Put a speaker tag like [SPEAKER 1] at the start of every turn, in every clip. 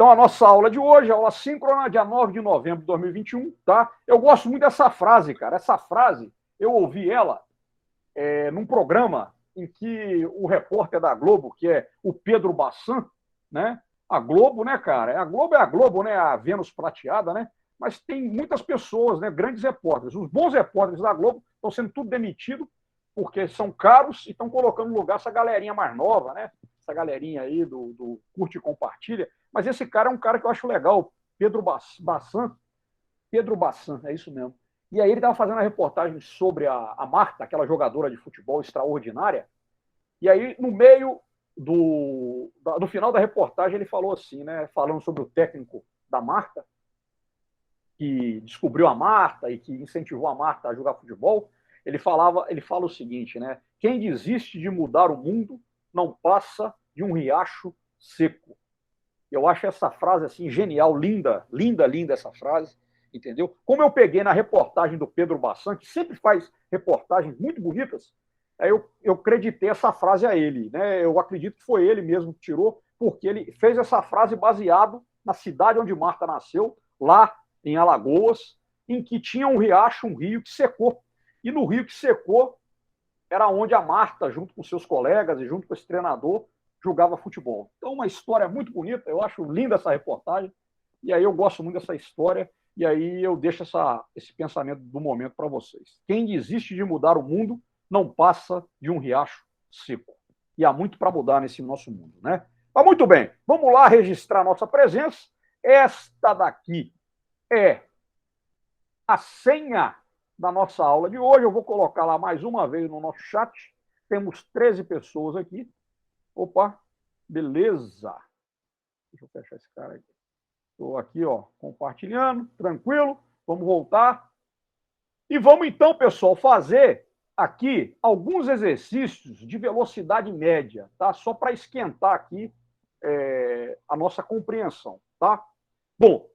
[SPEAKER 1] Então, a nossa aula de hoje, aula síncrona, dia 9 de novembro de 2021, tá? Eu gosto muito dessa frase, cara. Essa frase, eu ouvi ela num programa em que o repórter da Globo, que é o Pedro Bassan, né? A Globo, né, cara? A Globo, né? A Vênus prateada, né? Mas tem muitas pessoas, né? Grandes repórteres. Os bons repórteres da Globo estão sendo tudo demitidos porque são caros e estão colocando no lugar essa galerinha mais nova, né? Essa galerinha aí do curte e compartilha. Mas esse cara é um cara que eu acho legal, Bassan. Pedro Bassan, é isso mesmo. E aí ele estava fazendo a reportagem sobre a Marta, aquela jogadora de futebol extraordinária. E aí, no meio no final da reportagem, ele falou assim, né? Falando sobre o técnico da Marta, que descobriu a Marta e que incentivou a Marta a jogar futebol. Ele fala o seguinte, né? Quem desiste de mudar o mundo não passa de um riacho seco. Eu acho essa frase assim genial, linda, linda, linda essa frase, entendeu? Como eu peguei na reportagem do Pedro Bassan, que sempre faz reportagens muito bonitas, aí eu acreditei essa frase a ele, né? Eu acredito que foi ele mesmo que tirou, porque ele fez essa frase baseado na cidade onde Marta nasceu, lá em Alagoas, em que tinha um riacho, um rio que secou. E no rio que secou era onde a Marta, junto com seus colegas e junto com esse treinador, jogava futebol. Então, uma história muito bonita, eu acho linda essa reportagem, e aí eu gosto muito dessa história, e aí eu deixo esse pensamento do momento para vocês. Quem desiste de mudar o mundo não passa de um riacho seco. E há muito para mudar nesse nosso mundo, né? Mas muito bem, vamos lá registrar nossa presença. Esta daqui é a senha da nossa aula de hoje. Eu vou colocar lá mais uma vez no nosso chat. Temos 13 pessoas aqui. Opa, beleza. Deixa eu fechar esse cara aqui. Estou aqui, ó, compartilhando, tranquilo. Vamos voltar. E vamos então, pessoal, fazer aqui alguns exercícios de velocidade média, tá? Só para esquentar aqui a nossa compreensão, tá? Bom,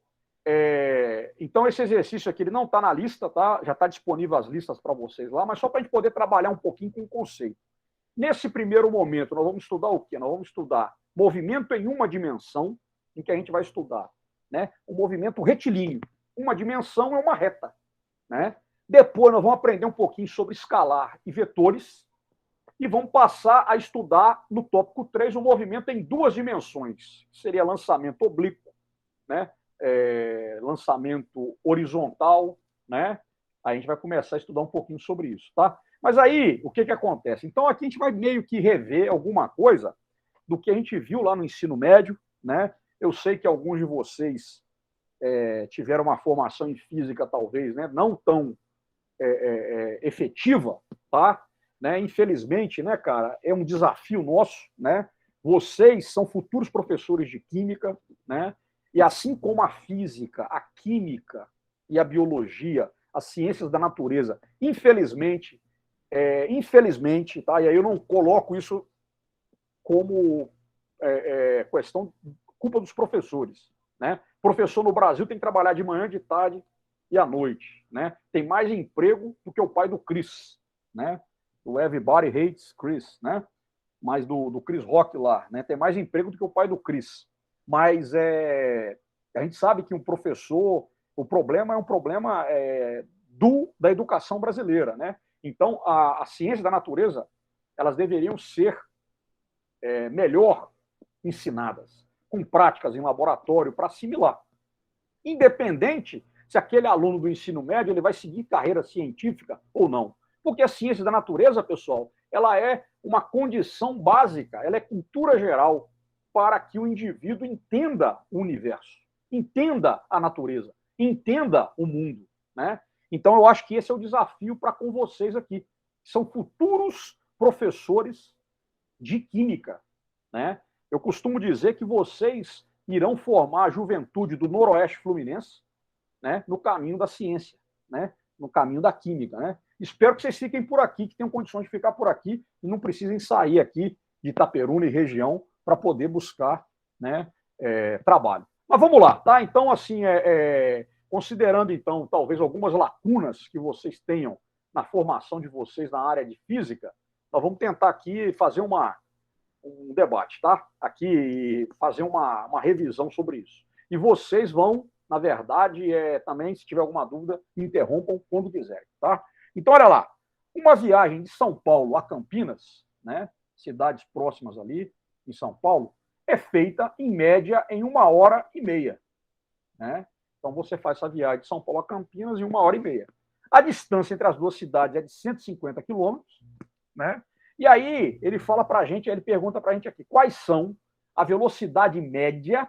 [SPEAKER 1] então esse exercício aqui ele não está na lista, tá? Já está disponível as listas para vocês lá, mas só para a gente poder trabalhar um pouquinho com o conceito. Nesse primeiro momento, nós vamos estudar o quê? Nós vamos estudar movimento em uma dimensão, em que a gente vai estudar, né? O movimento retilíneo. Uma dimensão é uma reta, né? Depois nós vamos aprender um pouquinho sobre escalar e vetores e vamos passar a estudar no tópico 3 o movimento em duas dimensões, que seria lançamento oblíquo, né? Lançamento horizontal, né? A gente vai começar a estudar um pouquinho sobre isso, tá? Mas aí, o que acontece? Então, aqui a gente vai meio que rever alguma coisa do que a gente viu lá no ensino médio, né? Eu sei que alguns de vocês tiveram uma formação em física, talvez, né? Não tão efetiva, tá? Né? Infelizmente, né, cara, é um desafio nosso, né? Vocês são futuros professores de química, né? E assim como a física, a química e a biologia, as ciências da natureza, infelizmente, tá? E aí eu não coloco isso como questão, culpa dos professores, né? Professor no Brasil tem que trabalhar de manhã, de tarde e à noite, né? Tem mais emprego do que o pai do Chris, né? Do Everybody Hates Chris, né? Mas do Chris Rock lá, né? Tem mais emprego do que o pai do Chris. Mas a gente sabe que um professor, o problema é um problema da educação brasileira, né? Então, a ciência da natureza, elas deveriam ser melhor ensinadas, com práticas em laboratório para assimilar. Independente se aquele aluno do ensino médio ele vai seguir carreira científica ou não. Porque a ciência da natureza, pessoal, ela é uma condição básica, ela é cultura geral para que o indivíduo entenda o universo, entenda a natureza, entenda o mundo, né? Então, eu acho que esse é o desafio para com vocês aqui. São futuros professores de química, né? Eu costumo dizer que vocês irão formar a juventude do Noroeste Fluminense, né, no caminho da ciência, né, no caminho da química, né? Espero que vocês fiquem por aqui, que tenham condições de ficar por aqui e não precisem sair aqui de Itaperuna e região para poder buscar, né, trabalho. Mas vamos lá, tá? Então, assim, considerando, então, talvez algumas lacunas que vocês tenham na formação de vocês na área de física, nós vamos tentar aqui fazer um debate, tá? Aqui, fazer uma revisão sobre isso. E vocês vão, na verdade, também, se tiver alguma dúvida, me interrompam quando quiserem, tá? Então, olha lá. Uma viagem de São Paulo a Campinas, né, cidades próximas ali, em São Paulo, é feita, em média, em 1h30, né? Então, você faz essa viagem de São Paulo a Campinas em 1h30. A distância entre as duas cidades é de 150 quilômetros, né? E aí, ele fala para a gente, ele pergunta para a gente aqui, quais são a velocidade média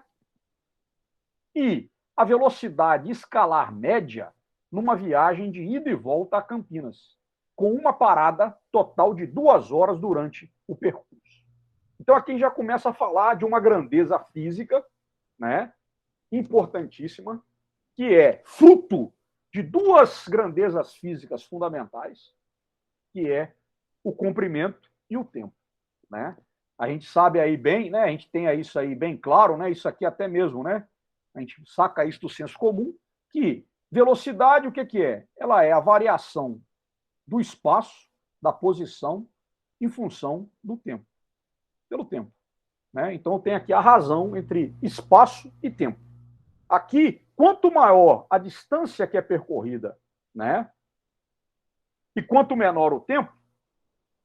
[SPEAKER 1] e a velocidade escalar média numa viagem de ida e volta a Campinas, com uma parada total de 2 horas durante o percurso. Então, aqui já começa a falar de uma grandeza física, né, importantíssima, que é fruto de duas grandezas físicas fundamentais, que é o comprimento e o tempo, né? A gente sabe aí bem, né? A gente tem isso aí bem claro, né? Isso aqui até mesmo, né? A gente saca isso do senso comum, que velocidade, o que é? Ela é a variação do espaço, da posição, em função do tempo, pelo tempo, né? Então tem aqui a razão entre espaço e tempo. Aqui, quanto maior a distância que é percorrida, né? E quanto menor o tempo,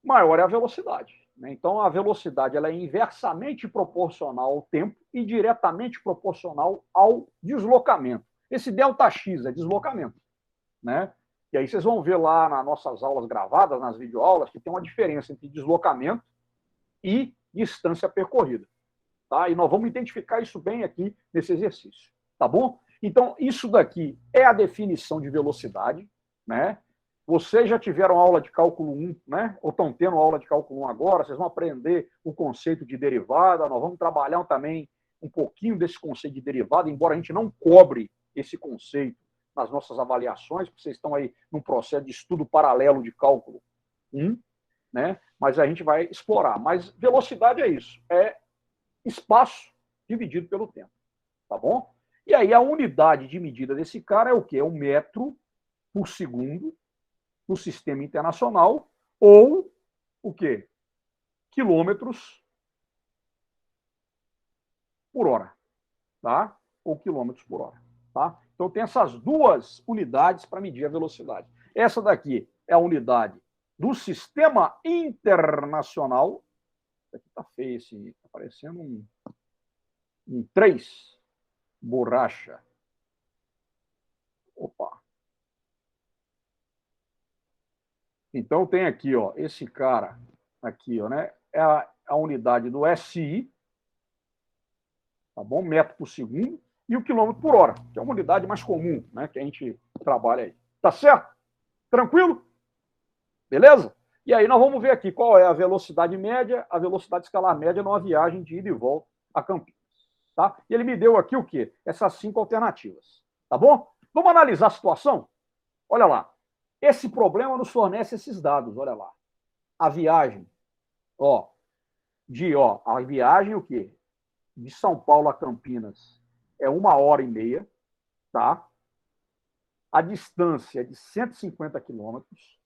[SPEAKER 1] maior é a velocidade. Então, a velocidade ela é inversamente proporcional ao tempo e diretamente proporcional ao deslocamento. Esse ΔX é deslocamento, né? E aí vocês vão ver lá nas nossas aulas gravadas, nas videoaulas, que tem uma diferença entre deslocamento e distância percorrida, tá? E nós vamos identificar isso bem aqui nesse exercício, tá bom? Então, isso daqui é a definição de velocidade, né? Vocês já tiveram aula de cálculo 1, né? Ou estão tendo aula de cálculo 1 agora, vocês vão aprender o conceito de derivada, nós vamos trabalhar também um pouquinho desse conceito de derivada, embora a gente não cobre esse conceito nas nossas avaliações, porque vocês estão aí num processo de estudo paralelo de cálculo 1, né? Mas a gente vai explorar. Mas velocidade é isso, é espaço dividido pelo tempo, tá bom? E aí a unidade de medida desse cara é o quê? É 1 metro por segundo, no sistema internacional, ou o quê? Quilômetros por hora, tá? Ou quilômetros por hora, tá? Então tem essas duas unidades para medir a velocidade. Essa daqui é a unidade do sistema internacional. Aqui tá feio esse, tá parecendo um 3 borracha. Opa. Então tem aqui, ó, esse cara aqui, ó, né? É a unidade do SI, tá bom? Metro por segundo, e o quilômetro por hora, que é uma unidade mais comum, né? Que a gente trabalha aí. Tá certo? Tranquilo? Beleza? E aí nós vamos ver aqui qual é a velocidade média, a velocidade escalar média numa viagem de ida e volta a Campinas, tá? E ele me deu aqui o quê? Essas 5 alternativas, tá bom? Vamos analisar a situação? Olha lá. Esse problema nos fornece esses dados, olha lá. A viagem, a viagem o quê? De São Paulo a Campinas é 1h30, tá? A distância é de 150 quilômetros.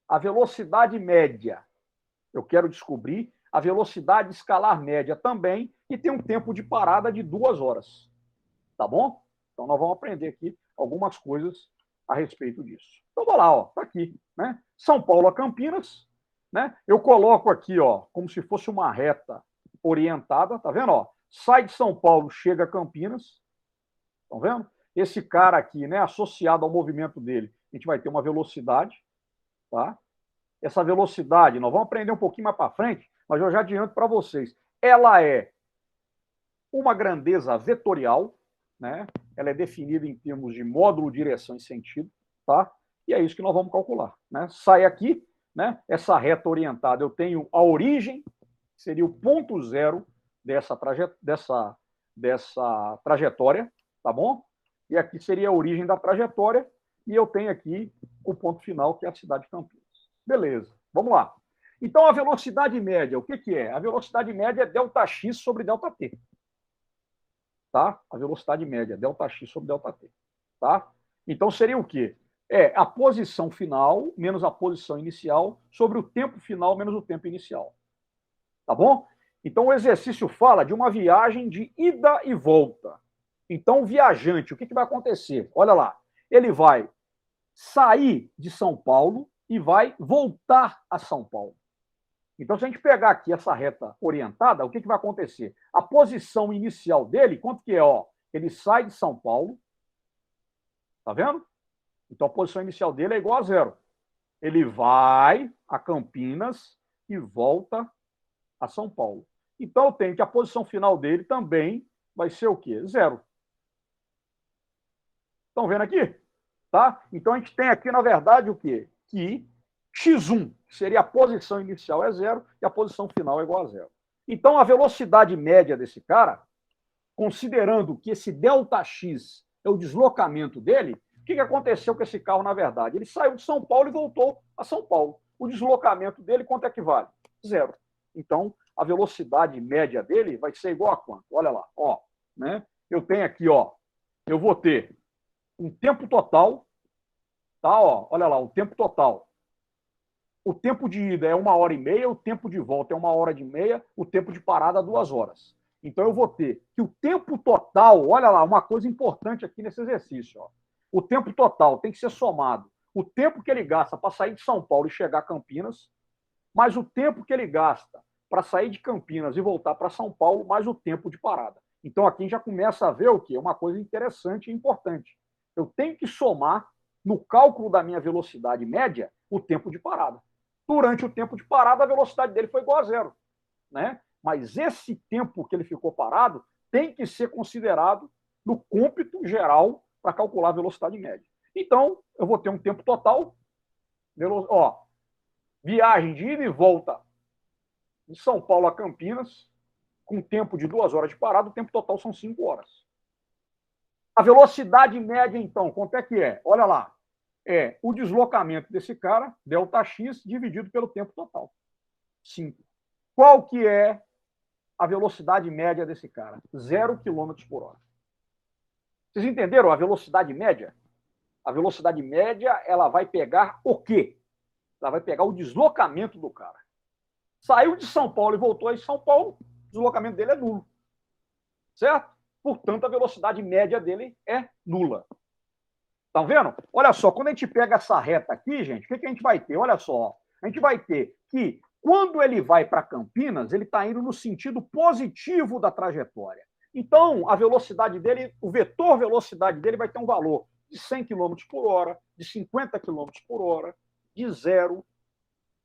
[SPEAKER 1] A velocidade média, eu quero descobrir a velocidade escalar média também, e tem um tempo de parada de 2 horas, tá bom? Então nós vamos aprender aqui algumas coisas a respeito disso. Então, vou lá, ó, tá aqui, né? São Paulo a Campinas, né? Eu coloco aqui, ó, como se fosse uma reta orientada, tá vendo, ó? Sai de São Paulo, chega a Campinas, estão vendo? Esse cara aqui, né, associado ao movimento dele, a gente vai ter uma velocidade, tá? Essa velocidade, nós vamos aprender um pouquinho mais para frente, mas eu já adianto para vocês, ela é uma grandeza vetorial, né? Ela é definida em termos de módulo, direção e sentido, tá? E é isso que nós vamos calcular, né? Sai aqui, né? Essa reta orientada, eu tenho a origem, que seria o ponto zero dessa trajetória, tá bom? E aqui seria a origem da trajetória, e eu tenho aqui o ponto final, que é a cidade de Campinas. Beleza, vamos lá. Então, a velocidade média, o que é? A velocidade média é ΔX sobre ΔT. Tá? A velocidade média, ΔX sobre ΔT. Tá? Então, seria o quê? É a posição final menos a posição inicial sobre o tempo final menos o tempo inicial. Tá bom? Então, o exercício fala de uma viagem de ida e volta. Então, o viajante, o que vai acontecer? Olha lá, ele vai sair de São Paulo e vai voltar a São Paulo. Então, se a gente pegar aqui essa reta orientada, o que vai acontecer? A posição inicial dele, quanto que é? Ó, ele sai de São Paulo, tá vendo? Então, a posição inicial dele é igual a zero. Ele vai a Campinas e volta a São Paulo. Então, eu tenho que a posição final dele também vai ser o quê? Zero. Estão vendo aqui? Tá? Então, a gente tem aqui, na verdade, o quê? Que x1 seria a posição inicial é zero e a posição final é igual a zero. Então, a velocidade média desse cara, considerando que esse ΔX é o deslocamento dele, o que aconteceu com esse carro, na verdade? Ele saiu de São Paulo e voltou a São Paulo. O deslocamento dele, quanto é que vale? Zero. Então, a velocidade média dele vai ser igual a quanto? Olha lá, ó, né? Eu tenho aqui, ó, eu vou ter um tempo total, tá? Ó, olha lá, o tempo total. O tempo de ida é 1h30, o tempo de volta é 1h30, o tempo de parada 2 horas. Então eu vou ter que o tempo total, olha lá, uma coisa importante aqui nesse exercício, ó. O tempo total tem que ser somado. O tempo que ele gasta para sair de São Paulo e chegar a Campinas, mais o tempo que ele gasta para sair de Campinas e voltar para São Paulo, mais o tempo de parada. Então aqui já começa a ver o quê? Uma coisa interessante e importante. Eu tenho que somar, no cálculo da minha velocidade média, o tempo de parada. Durante o tempo de parada, a velocidade dele foi igual a zero, né? Mas esse tempo que ele ficou parado tem que ser considerado no cômputo geral para calcular a velocidade média. Então, eu vou ter um tempo total, ó, viagem de ida e volta de São Paulo a Campinas, com tempo de 2 horas de parada, o tempo total são 5 horas. A velocidade média, então, quanto é que é? Olha lá, é o deslocamento desse cara, ΔX, dividido pelo tempo total. 5. Qual que é a velocidade média desse cara? 0 km por hora. Vocês entenderam a velocidade média? A velocidade média, ela vai pegar o quê? Ela vai pegar o deslocamento do cara. Saiu de São Paulo e voltou a São Paulo, o deslocamento dele é nulo. Certo? Portanto, a velocidade média dele é nula. Estão vendo? Olha só, quando a gente pega essa reta aqui, gente, o que a gente vai ter? Olha só, a gente vai ter que, quando ele vai para Campinas, ele está indo no sentido positivo da trajetória. Então, a velocidade dele, o vetor velocidade dele vai ter um valor de 100 km por hora, de 50 km por hora, de 0,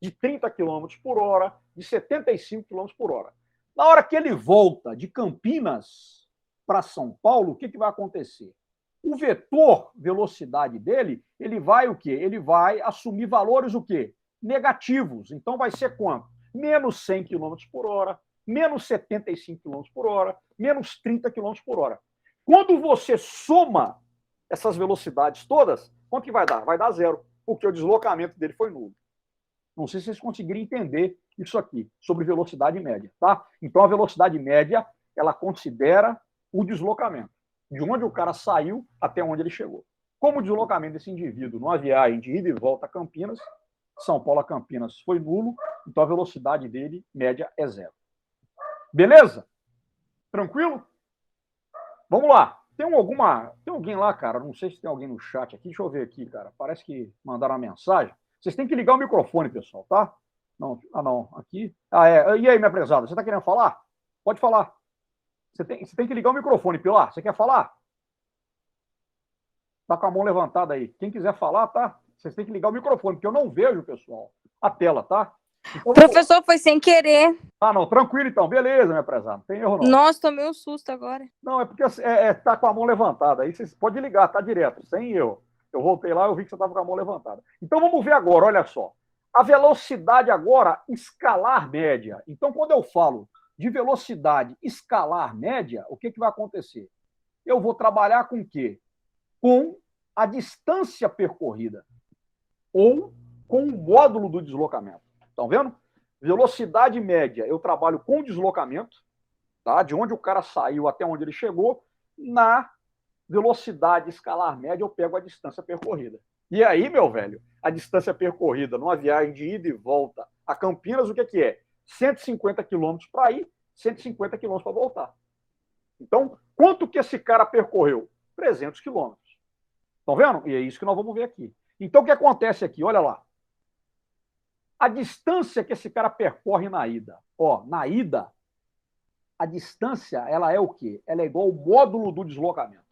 [SPEAKER 1] de 30 km por hora, de 75 km por hora. Na hora que ele volta de Campinas para São Paulo, o que vai acontecer? O vetor velocidade dele, ele vai o quê? Ele vai assumir valores o quê? Negativos. Então vai ser quanto? Menos 100 km por hora, menos 75 km por hora, menos 30 km por hora. Quando você soma essas velocidades todas, quanto que vai dar? Vai dar zero, porque o deslocamento dele foi nulo. Não sei se vocês conseguiram entender isso aqui, sobre velocidade média, tá? Então a velocidade média, ela considera o deslocamento, de onde o cara saiu até onde ele chegou. Como o deslocamento desse indivíduo numa viagem de ida e volta a Campinas, São Paulo a Campinas, foi nulo, então a velocidade dele, média, é zero. Beleza? Tranquilo? Vamos lá. Tem alguém lá, cara? Não sei se tem alguém no chat aqui. Deixa eu ver aqui, cara. Parece que mandaram uma mensagem. Vocês têm que ligar o microfone, pessoal, tá? Não, não. Aqui. E aí, minha prezada? Você está querendo falar? Pode falar. Você tem que ligar o microfone, Pilar. Você quer falar? Tá com a mão levantada aí. Quem quiser falar, tá? Vocês têm que ligar o microfone, porque eu não vejo, pessoal, a tela, tá?
[SPEAKER 2] Então, professor, foi sem querer.
[SPEAKER 1] Ah, não. Tranquilo, então. Beleza, minha prezada. Não tem erro, não.
[SPEAKER 2] Nossa, tomei um susto agora.
[SPEAKER 1] Não, é porque tá com a mão levantada. Aí vocês podem ligar, tá direto, sem erro. Eu voltei lá, eu vi que você estava com a mão levantada. Então vamos ver agora, olha só. A velocidade agora escalar média. Então, quando eu falo de velocidade escalar média, o que vai acontecer? Eu vou trabalhar com o quê? Com a distância percorrida ou com o módulo do deslocamento. Estão vendo? Velocidade média, eu trabalho com o deslocamento, tá? De onde o cara saiu até onde ele chegou. Na velocidade escalar média, eu pego a distância percorrida. E aí, meu velho, a distância percorrida numa viagem de ida e volta a Campinas, o que é? 150 km para ir 150 quilômetros para voltar. Então, quanto que esse cara percorreu? 300 quilômetros. Estão vendo? E é isso que nós vamos ver aqui. Então, o que acontece aqui? Olha lá. A distância que esse cara percorre na ida. Ó, na ida, a distância, ela é o quê? Ela é igual ao módulo do deslocamento.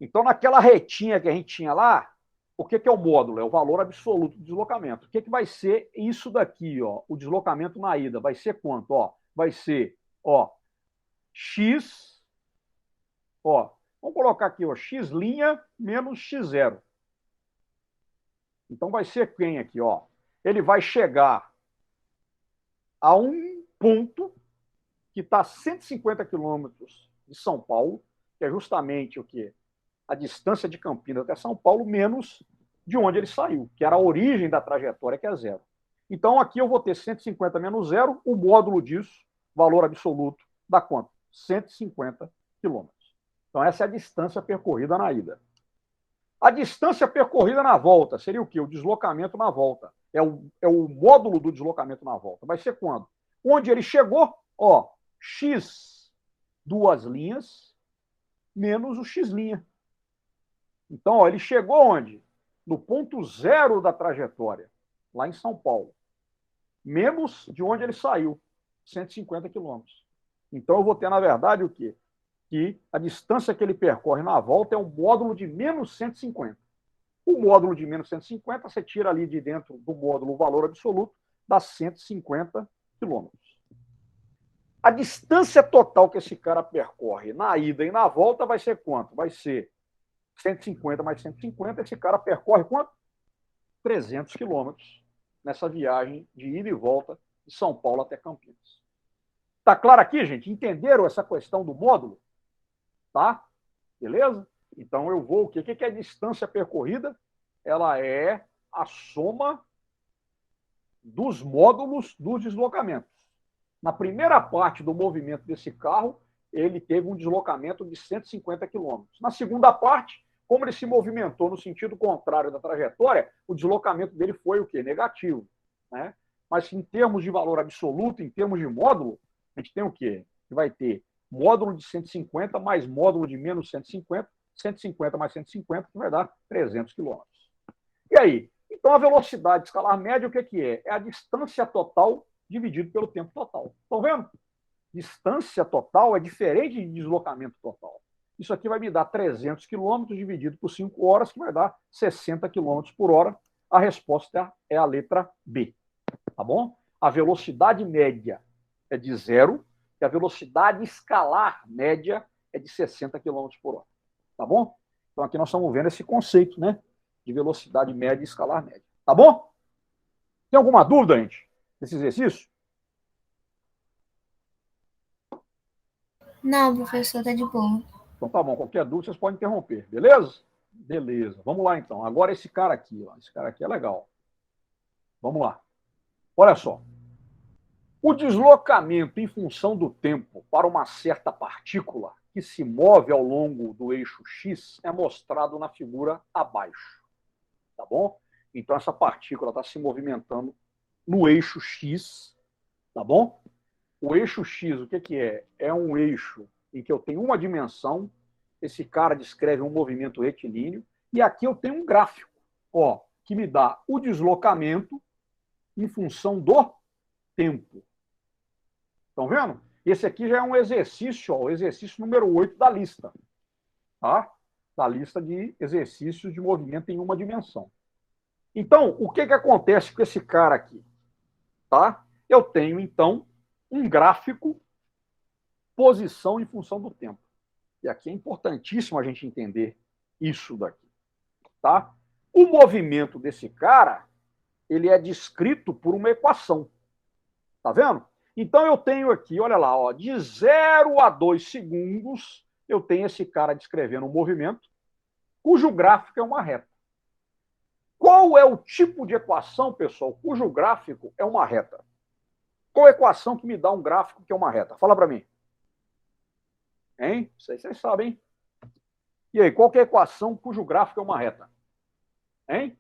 [SPEAKER 1] Então, naquela retinha que a gente tinha lá, o que é o módulo? É o valor absoluto do deslocamento. O que vai ser isso daqui, ó? O deslocamento na ida. Vai ser quanto? Ó, vai ser, ó, x, ó, vamos colocar aqui, ó, x' menos x0. Então, vai ser quem aqui, ó? Ele vai chegar a um ponto que está a 150 quilômetros de São Paulo, que é justamente o quê? A distância de Campinas até São Paulo, menos de onde ele saiu, que era a origem da trajetória, que é zero. Então, aqui eu vou ter 150 menos zero, o módulo disso, valor absoluto, dá quanto? 150 quilômetros. Então, essa é a distância percorrida na ida. A distância percorrida na volta seria o quê? O deslocamento na volta. É o módulo do deslocamento na volta. Vai ser quando? Onde ele chegou, ó, x, duas linhas, menos o x'. Então, ó, ele chegou onde? No ponto zero da trajetória, lá em São Paulo. Menos de onde ele saiu, 150 quilômetros. Então, eu vou ter, na verdade, o quê? Que a distância que ele percorre na volta é um módulo de menos 150. O módulo de menos 150, você tira ali de dentro do módulo o valor absoluto, dá 150 quilômetros. A distância total que esse cara percorre na ida e na volta vai ser quanto? Vai ser 150 mais 150, esse cara percorre quanto? 300 quilômetros nessa viagem de ida e volta de São Paulo até Campinas. Tá claro aqui, gente? Entenderam essa questão do módulo? Tá? Beleza? Então eu vou... O que é a distância percorrida? Ela é a soma dos módulos dos deslocamentos. Na primeira parte do movimento desse carro, ele teve um deslocamento de 150 quilômetros. Na segunda parte, como ele se movimentou no sentido contrário da trajetória, o deslocamento dele foi o quê? Negativo. Né? Mas em termos de valor absoluto, em termos de módulo, a gente tem o quê? Que vai ter módulo de 150 mais módulo de menos 150, 150 mais 150, que vai dar 300 quilômetros. E aí? Então, a velocidade escalar média, o que é? É a distância total dividido pelo tempo total. Estão vendo? Distância total é diferente de deslocamento total. Isso aqui vai me dar 300 quilômetros dividido por 5 horas, que vai dar 60 quilômetros por hora. A resposta é a letra B. Tá bom? A velocidade média é de 0, e a velocidade escalar média é de 60 quilômetros por hora. Tá bom? Então, aqui nós estamos vendo esse conceito, né? De velocidade média e escalar média. Tá bom? Tem alguma dúvida, gente, desse exercício?
[SPEAKER 3] Não, professor, tá de boa.
[SPEAKER 1] Então tá bom, qualquer dúvida vocês podem interromper, beleza? Beleza, vamos lá então. Agora esse cara aqui, ó. Esse cara aqui é legal. Vamos lá. Olha só. O deslocamento em função do tempo para uma certa partícula que se move ao longo do eixo X é mostrado na figura abaixo. Tá bom? Então essa partícula está se movimentando no eixo X, tá bom? O eixo X, o que é? É um eixo em que eu tenho uma dimensão, esse cara descreve um movimento retilíneo, e aqui eu tenho um gráfico, ó, que me dá o deslocamento em função do tempo. Estão vendo? Esse aqui já é um exercício, ó, o exercício número 8 da lista. Tá? Da lista de exercícios de movimento em uma dimensão. Então, o que acontece com esse cara aqui? Tá? Eu tenho, então, um gráfico posição em função do tempo. E aqui é importantíssimo a gente entender isso daqui. Tá? O movimento desse cara, ele é descrito por uma equação. Tá vendo? Então eu tenho aqui, olha lá, ó, de 0 a 2 segundos, eu tenho esse cara descrevendo um movimento, cujo gráfico é uma reta. Qual é o tipo de equação, pessoal, cujo gráfico é uma reta? Qual é a equação que me dá um gráfico que é uma reta? Fala para mim. Hein? Vocês sabem, hein? E aí, qual que é a equação cujo gráfico é uma reta? Hein?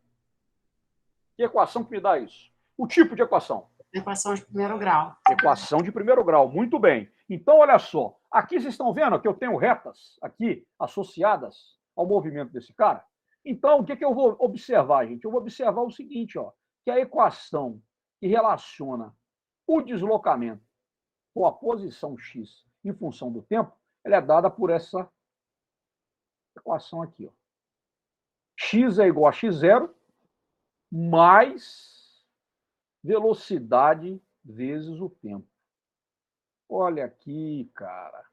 [SPEAKER 1] Que equação que me dá isso? O tipo de equação.
[SPEAKER 3] Equação de primeiro grau.
[SPEAKER 1] Equação de primeiro grau, muito bem. Então, olha só, aqui vocês estão vendo que eu tenho retas aqui associadas ao movimento desse cara? Então, o que, que eu vou observar, gente? Eu vou observar o seguinte, ó, que a equação que relaciona o deslocamento com a posição x em função do tempo, ela é dada por essa equação aqui, ó. X é igual a x0 mais velocidade vezes o tempo. Olha aqui, cara.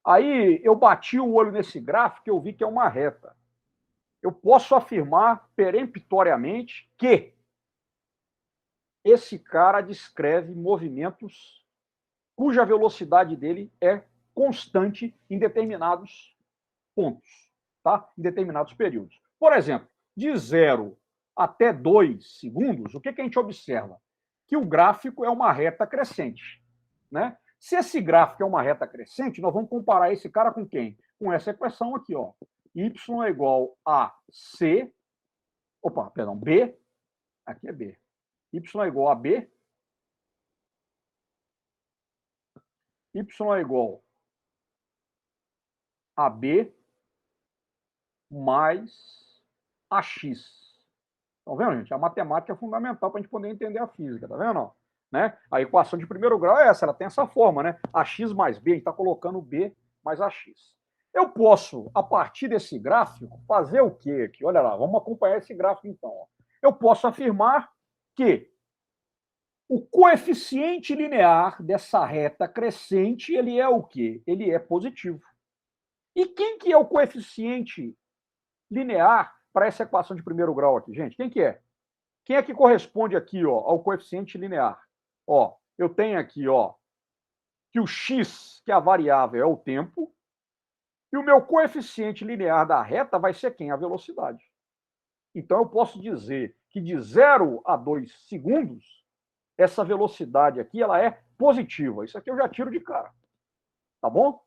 [SPEAKER 1] Aí eu bati o olho nesse gráfico e eu vi que é uma reta. Eu posso afirmar peremptoriamente que esse cara descreve movimentos cuja velocidade dele é constante em determinados pontos, tá? Em determinados períodos. Por exemplo, de 0 até 2 segundos, o que, que a gente observa? Que o gráfico é uma reta crescente, né? Se esse gráfico é uma reta crescente, nós vamos comparar esse cara com quem? Com essa equação aqui, ó. Y é igual a C, B, aqui é B. Y é igual a B, Y é igual a B mais AX. Estão vendo, gente? A matemática é fundamental para a gente poder entender a física, tá vendo? Né? A equação de primeiro grau é essa, ela tem essa forma, né? AX mais B, a gente está colocando B mais AX. Eu posso, a partir desse gráfico, fazer o quê aqui? Olha lá, vamos acompanhar esse gráfico então. Ó. Eu posso afirmar que o coeficiente linear dessa reta crescente, ele é o quê? Ele é positivo. E quem que é o coeficiente linear para essa equação de primeiro grau aqui, gente? Quem que é? Quem é que corresponde aqui, ó, ao coeficiente linear? Ó, eu tenho aqui, ó, que o x, que é a variável, é o tempo, e o meu coeficiente linear da reta vai ser quem? A velocidade. Então eu posso dizer que de 0 a 2 segundos, essa velocidade aqui, ela é positiva. Isso aqui eu já tiro de cara. Tá bom?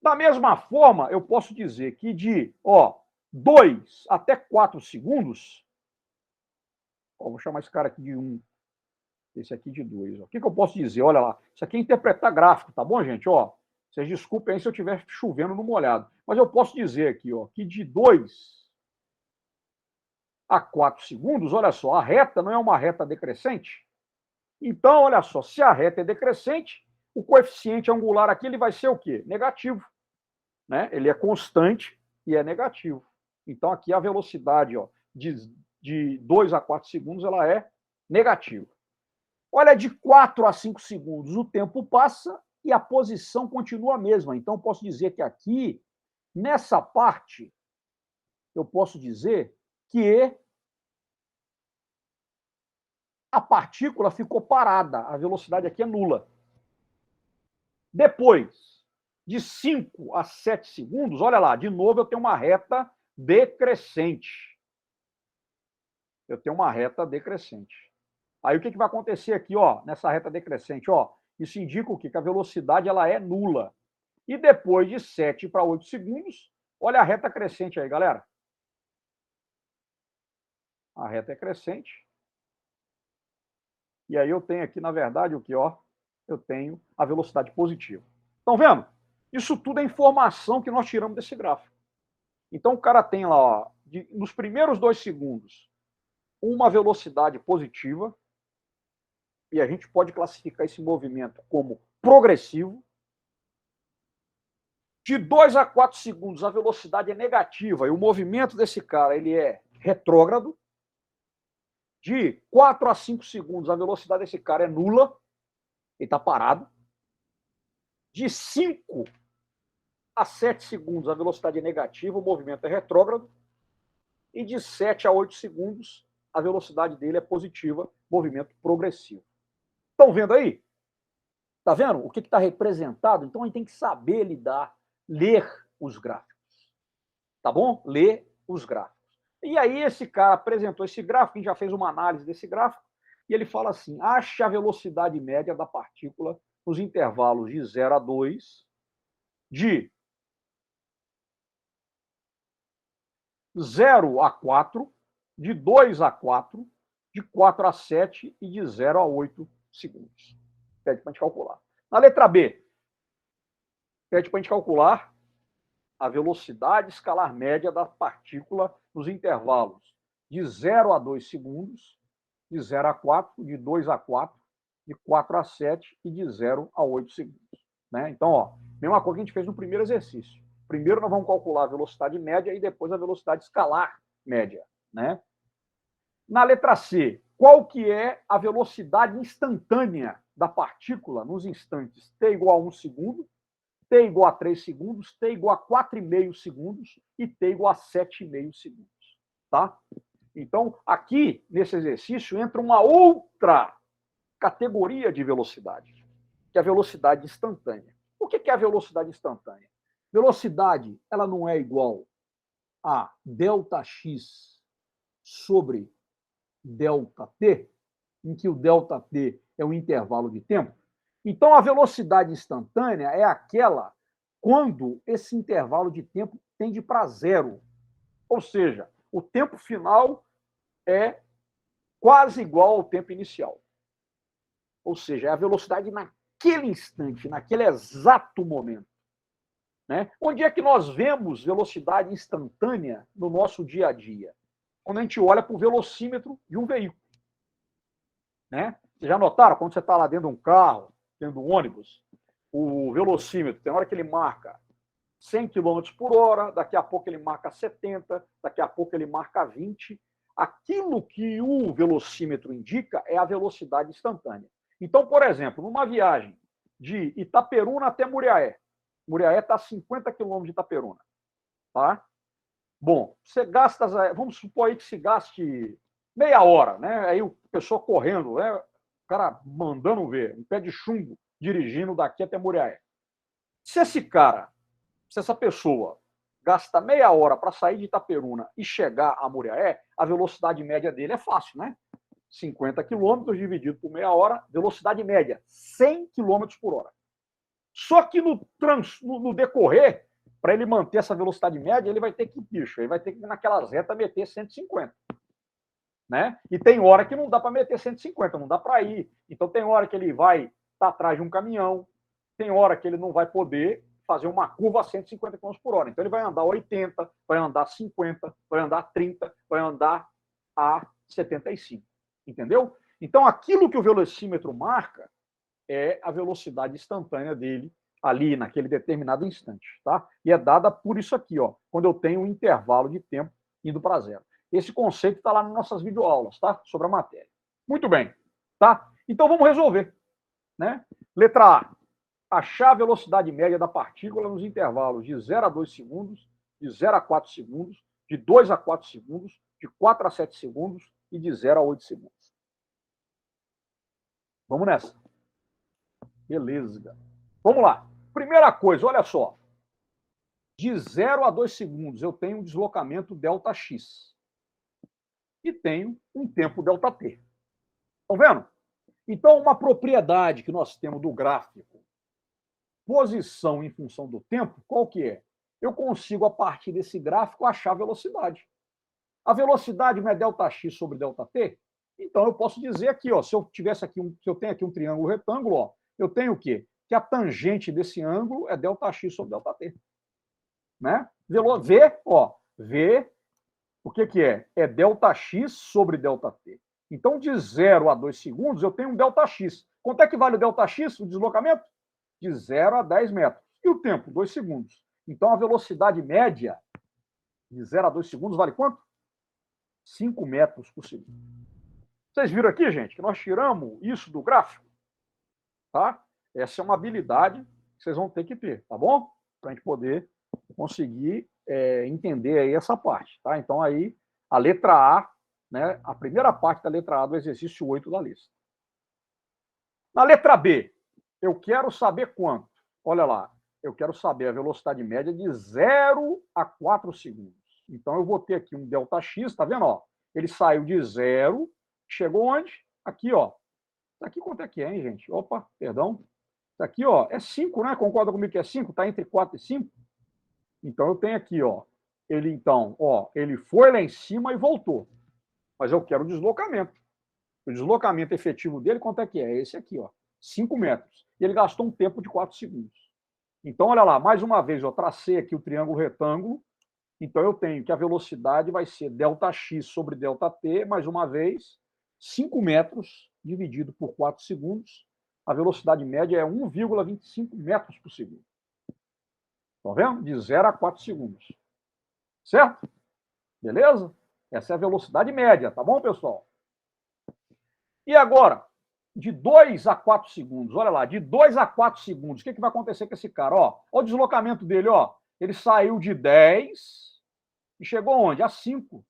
[SPEAKER 1] Da mesma forma, eu posso dizer que de, 2 até 4 segundos, vou chamar esse cara aqui de 1, esse aqui de 2. O que eu posso dizer? Olha lá, isso aqui é interpretar gráfico, tá bom, gente? Ó, vocês desculpem aí se eu estiver chovendo no molhado. Mas eu posso dizer aqui, ó, que de 2 a 4 segundos, olha só, a reta não é uma reta decrescente? Então, olha só, se a reta é decrescente, o coeficiente angular aqui ele vai ser o quê? Negativo. Né? Ele é constante e é negativo. Então, aqui a velocidade, ó, de 2 a 4 segundos ela é negativa. Olha, de 4 a 5 segundos o tempo passa e a posição continua a mesma. Então, eu posso dizer que aqui, nessa parte, eu posso dizer que a partícula ficou parada. A velocidade aqui é nula. Depois, de 5 a 7 segundos, olha lá, de novo eu tenho uma reta decrescente. Eu tenho uma reta decrescente. Aí o que vai acontecer aqui, ó, nessa reta decrescente? Ó, isso indica o quê? Que a velocidade ela é nula. E depois de 7 para 8 segundos, olha a reta crescente aí, galera. A reta é crescente. E aí eu tenho aqui, na verdade, o que, ó? Eu tenho a velocidade positiva. Estão vendo? Isso tudo é informação que nós tiramos desse gráfico. Então o cara tem lá, ó, nos primeiros 2 segundos, uma velocidade positiva, e a gente pode classificar esse movimento como progressivo. De 2 a 4 segundos, a velocidade é negativa, e o movimento desse cara ele é retrógrado. De 4 a 5 segundos, a velocidade desse cara é nula, ele está parado. De 5 a 7 segundos, a velocidade é negativa, o movimento é retrógrado. E de 7 a 8 segundos, a velocidade dele é positiva, movimento progressivo. Estão vendo aí? Está vendo o que está representado? Então a gente tem que saber lidar, ler os gráficos. Tá bom? Ler os gráficos. E aí esse cara apresentou esse gráfico, a gente já fez uma análise desse gráfico, e ele fala assim, acha a velocidade média da partícula nos intervalos de 0 a 2, de 0 a 4, de 2 a 4, de 4 a 7 e de 0 a 8 segundos. Pede para a gente calcular. Na letra B, pede para a gente calcular a velocidade escalar média da partícula nos intervalos de 0 a 2 segundos, de 0 a 4, de 2 a 4, de 4 a 7 e de 0 a 8 segundos. Né? Então, ó, mesma coisa que a gente fez no primeiro exercício. Primeiro nós vamos calcular a velocidade média e depois a velocidade escalar média. Né? Na letra C, qual que é a velocidade instantânea da partícula nos instantes t igual a 1 segundo, t igual a 3 segundos, t igual a 4,5 segundos e t igual a 7,5 segundos. Tá? Então, aqui, nesse exercício, entra uma outra categoria de velocidade, que é a velocidade instantânea. O que é a velocidade instantânea? Velocidade, ela não é igual a ΔX sobre ΔT, em que o ΔT é um intervalo de tempo. Então, a velocidade instantânea é aquela quando esse intervalo de tempo tende para zero. Ou seja, o tempo final é quase igual ao tempo inicial. Ou seja, é a velocidade naquele instante, naquele exato momento. Né? Onde é que nós vemos velocidade instantânea no nosso dia a dia? Quando a gente olha para o velocímetro de um veículo. Né? Vocês já notaram, quando você está lá dentro de um carro, dentro de um ônibus, o velocímetro, tem hora que ele marca 100 km por hora, daqui a pouco ele marca 70, daqui a pouco ele marca 20. Aquilo que o velocímetro indica é a velocidade instantânea. Então, por exemplo, numa viagem de Itaperuna até Muriaé, Muriaé está a 50 km de Itaperuna. Tá? Bom, você gasta, vamos supor aí que se gaste meia hora, né? Aí o pessoal correndo, né? O cara mandando ver, um pé de chumbo, dirigindo daqui até Muriaé. Se essa pessoa gasta meia hora para sair de Itaperuna e chegar a Muriaé, a velocidade média dele é fácil, né? 50 km dividido por meia hora, velocidade média, 100 km por hora. Só que no decorrer, para ele manter essa velocidade média, ele vai ter que, ele vai ter que naquelas retas meter 150. Né? E tem hora que não dá para meter 150, não dá para ir. Então tem hora que ele vai estar atrás de um caminhão, tem hora que ele não vai poder fazer uma curva a 150 km por hora. Então ele vai andar 80, vai andar 50, vai andar 30, vai andar a 75. Entendeu? Então aquilo que o velocímetro marca é a velocidade instantânea dele ali naquele determinado instante, tá? E é dada por isso aqui, ó, quando eu tenho um intervalo de tempo indo para zero. Esse conceito está lá nas nossas videoaulas, tá? Sobre a matéria. Muito bem, tá? Então vamos resolver, né? Letra A. Achar a velocidade média da partícula nos intervalos de 0 a 2 segundos, de 0 a 4 segundos, de 2 a 4 segundos, de 4 a 7 segundos e de 0 a 8 segundos. Vamos nessa. Beleza. Vamos lá. Primeira coisa, olha só. De 0 a 2 segundos, eu tenho um deslocamento ΔX. E tenho um tempo ΔT. Estão vendo? Então, uma propriedade que nós temos do gráfico, posição em função do tempo, qual que é? Eu consigo, a partir desse gráfico, achar a velocidade. A velocidade não é ΔX sobre ΔT? Então, eu posso dizer aqui, ó, se eu tenho aqui um triângulo retângulo, ó, eu tenho o quê? Que a tangente desse ângulo é ΔX sobre ΔT. Né? V, o que é? É ΔX sobre ΔT. Então, de 0 a 2 segundos, eu tenho um ΔX. Quanto é que vale o ΔX, o deslocamento? De 0 a 10 metros. E o tempo? 2 segundos. Então, a velocidade média de 0 a 2 segundos vale quanto? 5 metros por segundo. Vocês viram aqui, gente, que nós tiramos isso do gráfico? Tá? Essa é uma habilidade que vocês vão ter que ter, tá bom? Para a gente poder conseguir entender aí essa parte, tá? Então, aí, a letra A, né, a primeira parte da letra A do exercício 8 da lista. Na letra B, eu quero saber quanto. Olha lá, eu quero saber a velocidade média de 0 a 4 segundos. Então, eu vou ter aqui um ΔX, tá vendo? Ó? Ele saiu de 0, chegou onde? Aqui, ó. Isso aqui quanto é que é, hein, gente? Opa, perdão. Isso aqui, ó, é 5, né? Concorda comigo que é 5? Está entre 4 e 5? Então, eu tenho aqui, ó. Ele foi lá em cima e voltou. Mas eu quero o deslocamento. O deslocamento efetivo dele, quanto é que é? Esse aqui, ó, 5 metros. E ele gastou um tempo de 4 segundos. Então, olha lá, mais uma vez, eu tracei aqui o triângulo retângulo. Então, eu tenho que a velocidade vai ser ΔX sobre ΔT, mais uma vez, 5 metros dividido por 4 segundos. A velocidade média é 1,25 metros por segundo. Estão vendo? De 0 a 4 segundos. Certo? Beleza? Essa é a velocidade média, tá bom, pessoal? E agora, de 2 a 4 segundos, olha lá, de 2 a 4 segundos, o que vai acontecer com esse cara? Ó, olha o deslocamento dele, ó. Ele saiu de 10 e chegou onde? A 5.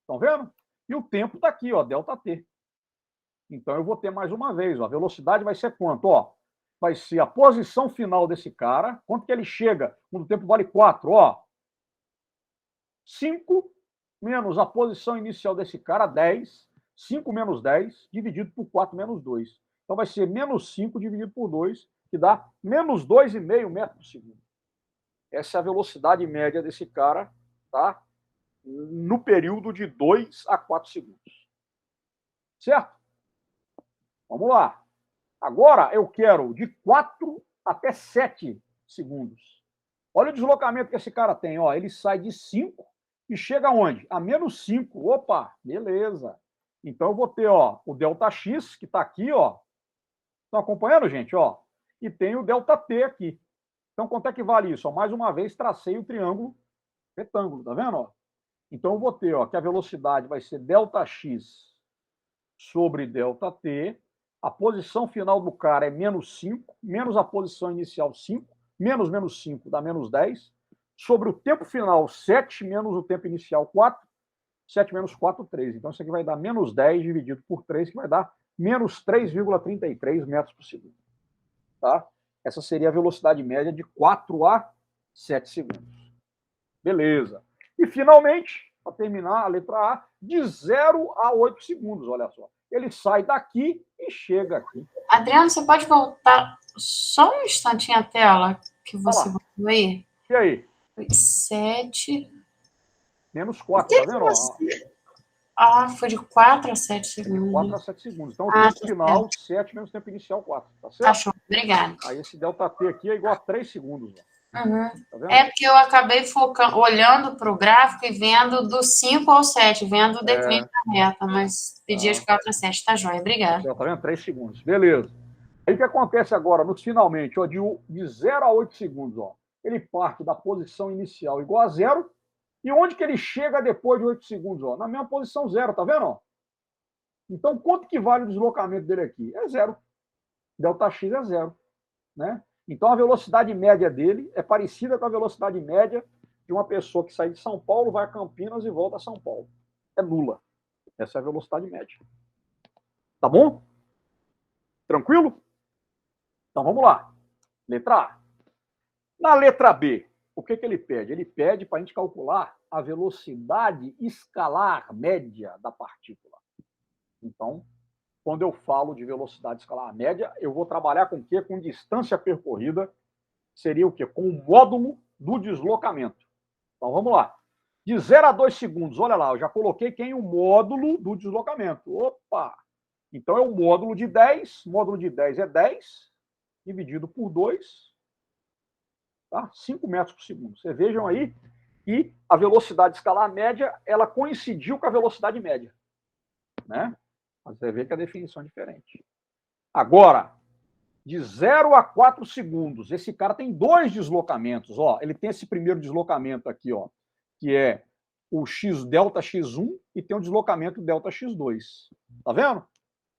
[SPEAKER 1] Estão vendo? E o tempo está aqui, ó, ΔT. Então eu vou ter mais uma vez, ó, a velocidade vai ser quanto? Ó, vai ser a posição final desse cara, quanto que ele chega quando o tempo vale 4, ó. 5 menos a posição inicial desse cara, 10. 5 menos 10, dividido por 4 menos 2. Então vai ser menos 5 dividido por 2, que dá menos 2,5 metros por segundo. Essa é a velocidade média desse cara, tá? No período de 2 a 4 segundos. Certo? Vamos lá. Agora eu quero de 4 até 7 segundos. Olha o deslocamento que esse cara tem. Ó. Ele sai de 5 e chega aonde? A menos 5. Opa, beleza. Então eu vou ter, ó, o ΔX, que está aqui, ó. Estão acompanhando, gente? Ó? E tem o ΔT aqui. Então, quanto é que vale isso? Ó, mais uma vez, tracei o triângulo retângulo, tá vendo? Ó? Então, eu vou ter, ó, que a velocidade vai ser ΔX sobre ΔT. A posição final do cara é menos 5, menos a posição inicial 5, menos 5 dá menos 10. Sobre o tempo final, 7 menos o tempo inicial 4. 7 menos 4, 3. Então, isso aqui vai dar menos 10 dividido por 3, que vai dar menos 3,33 metros por segundo. Tá? Essa seria a velocidade média de 4 a 7 segundos. Beleza. E, finalmente, para terminar, a letra A, de 0 a 8 segundos, olha só. Ele sai daqui e chega aqui.
[SPEAKER 3] Adriano, você pode voltar só um instantinho a tela que você botou aí?
[SPEAKER 1] E aí?
[SPEAKER 3] 7...
[SPEAKER 1] Menos 4, tá vendo?
[SPEAKER 3] Você... Ah, foi de 4 a 7 segundos.
[SPEAKER 1] De 4 a 7 segundos. Então, o tempo final, 7 menos o tempo inicial, 4. Tá certo?
[SPEAKER 3] Tá show, obrigada.
[SPEAKER 1] Aí, esse ΔT aqui é igual a 3 segundos.
[SPEAKER 3] Uhum. Tá, é porque eu acabei focando, olhando para o gráfico e vendo do 5 ao 7, vendo o declínio da reta, mas pedi de 4 a 7, tá joia, obrigada.
[SPEAKER 1] Tá vendo? 3 segundos, beleza. Aí o que acontece agora, nos finalmente, ó, de 0 a 8 segundos, ó, ele parte da posição inicial igual a 0, e onde que ele chega depois de 8 segundos? Ó? Na mesma posição 0, tá vendo? Ó? Então, quanto que vale o deslocamento dele aqui? É 0. ΔX é 0. Né? Então, a velocidade média dele é parecida com a velocidade média de uma pessoa que sai de São Paulo, vai a Campinas e volta a São Paulo. É nula. Essa é a velocidade média. Tá bom? Tranquilo? Então, vamos lá. Letra A. Na letra B, o que ele pede? Ele pede para a gente calcular a velocidade escalar média da partícula. Então, quando eu falo de velocidade escalar média, eu vou trabalhar com o quê? Com distância percorrida. Seria o quê? Com o módulo do deslocamento. Então, vamos lá. De 0 a 2 segundos, olha lá, eu já coloquei quem? O módulo do deslocamento. Opa! Então, é o módulo de 10. Módulo de 10 é 10, dividido por 2. Tá? 5 metros por segundo. Vocês vejam aí que a velocidade escalar média, ela coincidiu com a velocidade média. Né? Mas você vê que a definição é diferente. Agora, de 0 a 4 segundos, esse cara tem 2 deslocamentos. Ó, ele tem esse primeiro deslocamento aqui, ó, que é o ΔX1 e tem o deslocamento ΔX2. Tá vendo?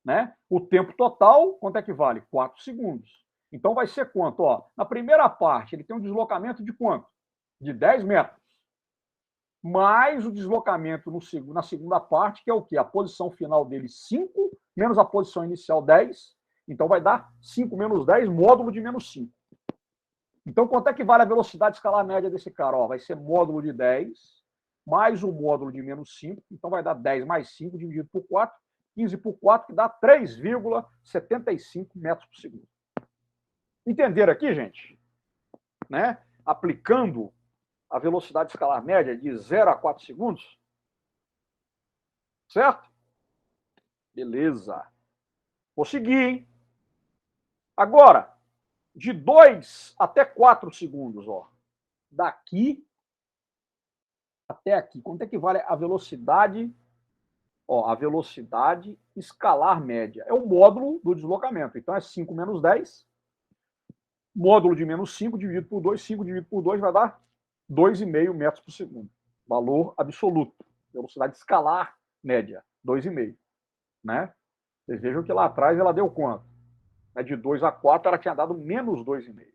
[SPEAKER 1] Né? O tempo total, quanto é que vale? 4 segundos. Então vai ser quanto? Ó, na primeira parte, ele tem um deslocamento de quanto? De 10 metros. Mais o deslocamento na segunda parte, que é o quê? A posição final dele, 5, menos a posição inicial, 10. Então vai dar 5 menos 10, módulo de menos 5. Então, quanto é que vale a velocidade escalar média desse cara? Ó, vai ser módulo de 10, mais o módulo de menos 5. Então vai dar 10 mais 5 dividido por 4. 15 por 4, que dá 3,75 metros por segundo. Entenderam aqui, gente? Né? Aplicando a velocidade escalar média de 0 a 4 segundos. Certo? Beleza. Vou seguir, hein? Agora, de 2 até 4 segundos, ó. Daqui até aqui. Quanto é que vale a velocidade? Ó, a velocidade escalar média. É o módulo do deslocamento. Então, é 5 menos 10. Módulo de menos 5 dividido por 2. 5 dividido por 2 vai dar 2,5 metros por segundo. Valor absoluto. Velocidade escalar média. 2,5. Né? Vocês vejam que lá atrás ela deu quanto? De 2 a 4, ela tinha dado menos 2,5.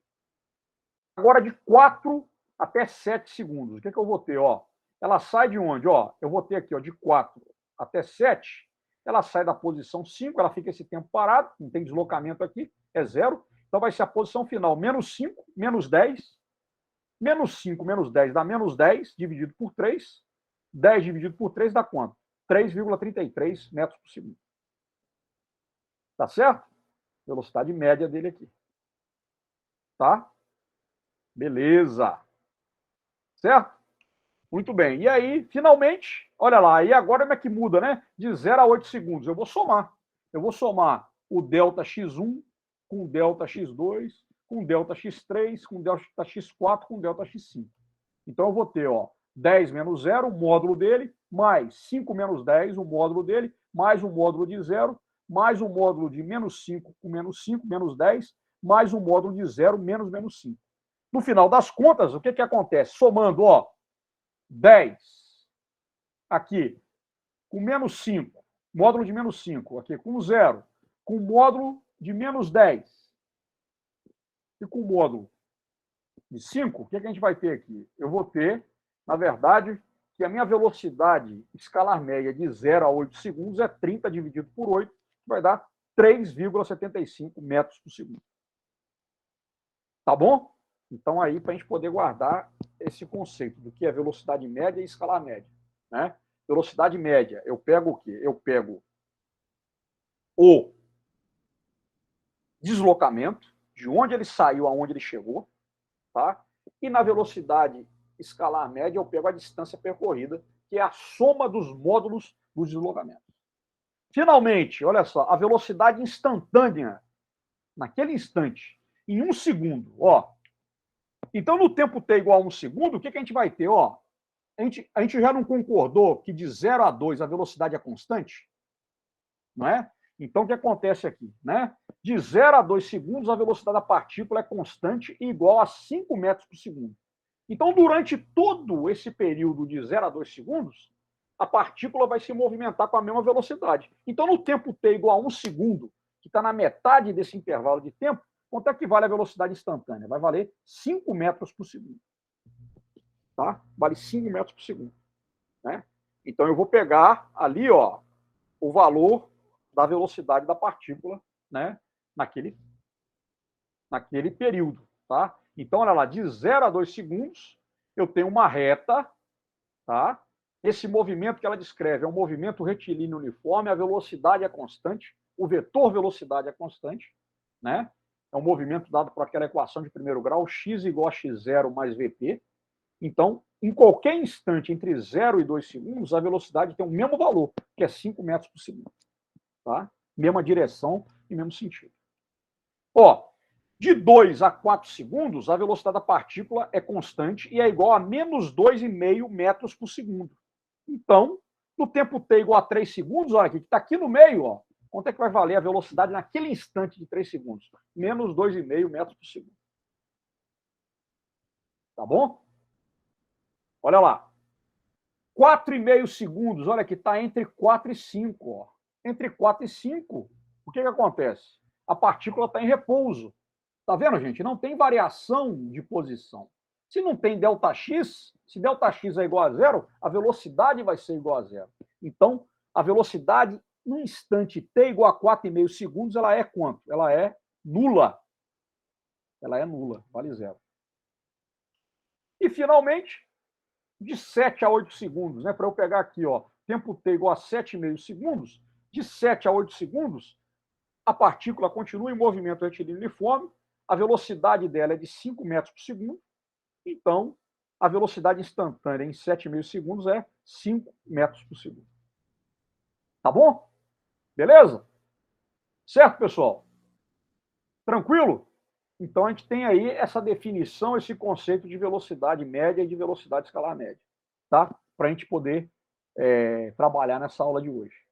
[SPEAKER 1] Agora, de 4 até 7 segundos. O que, é que eu vou ter? Ó, ela sai de onde? Ó, eu vou ter aqui, ó, de 4 até 7. Ela sai da posição 5, ela fica esse tempo parado, não tem deslocamento aqui, é 0. Então vai ser a posição final, menos 5, menos 10. Menos 5, menos 10 dá menos 10, dividido por 3. 10 dividido por 3 dá quanto? 3,33 metros por segundo. Tá certo? Velocidade média dele aqui. Tá? Beleza. Certo? Muito bem. E aí, finalmente, olha lá, e agora como é que muda, né? De 0 a 8 segundos. Eu vou somar. Eu vou somar o delta x1 com o delta x2, com o delta x3, com o delta x4, com o delta x5. Então eu vou ter, ó, 10 menos 0, o módulo dele, mais 5 menos 10, o módulo dele, mais o módulo de 0, mais o módulo de menos 5 com menos 5, menos 10, mais o módulo de 0, menos 5. No final das contas, o que, que acontece? Somando, ó, 10 aqui com menos 5, módulo de menos 5, aqui com 0, com módulo de menos 10 e com módulo de 5, o que, que a gente vai ter aqui? Eu vou ter, na verdade, que a minha velocidade escalar média de 0 a 8 segundos é 30 dividido por 8, que vai dar 3,75 metros por segundo. Tá bom? Então, aí, para a gente poder guardar esse conceito do que é velocidade média e escalar média. Né? Velocidade média, eu pego o quê? Eu pego o deslocamento, de onde ele saiu aonde ele chegou, tá? E na velocidade escalar média, eu pego a distância percorrida, que é a soma dos módulos dos deslocamentos. Finalmente, olha só, a velocidade instantânea, naquele instante, em 1 segundo, ó. Então, no tempo t igual a 1 segundo, o que, que a gente vai ter? Ó, a gente já não concordou que de 0 a 2 a velocidade é constante? Não é? Então, o que acontece aqui? Né? De 0 a 2 segundos, a velocidade da partícula é constante e igual a 5 metros por segundo. Então, durante todo esse período de 0 a 2 segundos, a partícula vai se movimentar com a mesma velocidade. Então, no tempo t igual a 1 segundo, que está na metade desse intervalo de tempo, quanto é que vale a velocidade instantânea? Vai valer 5 metros por segundo. Tá? Vale 5 metros por segundo. Né? Então, eu vou pegar ali, ó, o valor da velocidade da partícula, né, naquele período. Tá? Então, olha lá, de 0 a 2 segundos, eu tenho uma reta. Tá? Esse movimento que ela descreve é um movimento retilíneo uniforme, a velocidade é constante, o vetor velocidade é constante. Né? É um movimento dado por aquela equação de primeiro grau, x igual a x0 mais vp. Então, em qualquer instante entre 0 e 2 segundos, a velocidade tem o mesmo valor, que é 5 metros por segundo. Tá? Mesma direção e mesmo sentido. Ó, de 2 a 4 segundos, a velocidade da partícula é constante e é igual a menos 2,5 metros por segundo. Então, no tempo t igual a 3 segundos, olha aqui, que está aqui no meio, ó, quanto é que vai valer a velocidade naquele instante de 3 segundos? Menos 2,5 metros por segundo. Tá bom? Olha lá. 4,5 segundos, olha que está entre 4 e 5. Ó. Entre 4 e 5, o que, que acontece? A partícula está em repouso. Tá vendo, gente? Não tem variação de posição. Se não tem ΔX, se ΔX é igual a 0, a velocidade vai ser igual a 0. Então, a velocidade no instante t igual a 4,5 segundos, ela é quanto? Ela é nula. Ela é nula, vale 0. E, finalmente, de 7 a 8 segundos, né? Para eu pegar aqui, ó, tempo t igual a 7,5 segundos, de 7 a 8 segundos, a partícula continua em movimento retilíneo uniforme, a velocidade dela é de 5 metros por segundo, então a velocidade instantânea em 7,5 segundos é 5 metros por segundo. Tá bom? Beleza? Certo, pessoal? Tranquilo? Então, a gente tem aí essa definição, esse conceito de velocidade média e de velocidade escalar média, tá? Para a gente poder trabalhar nessa aula de hoje.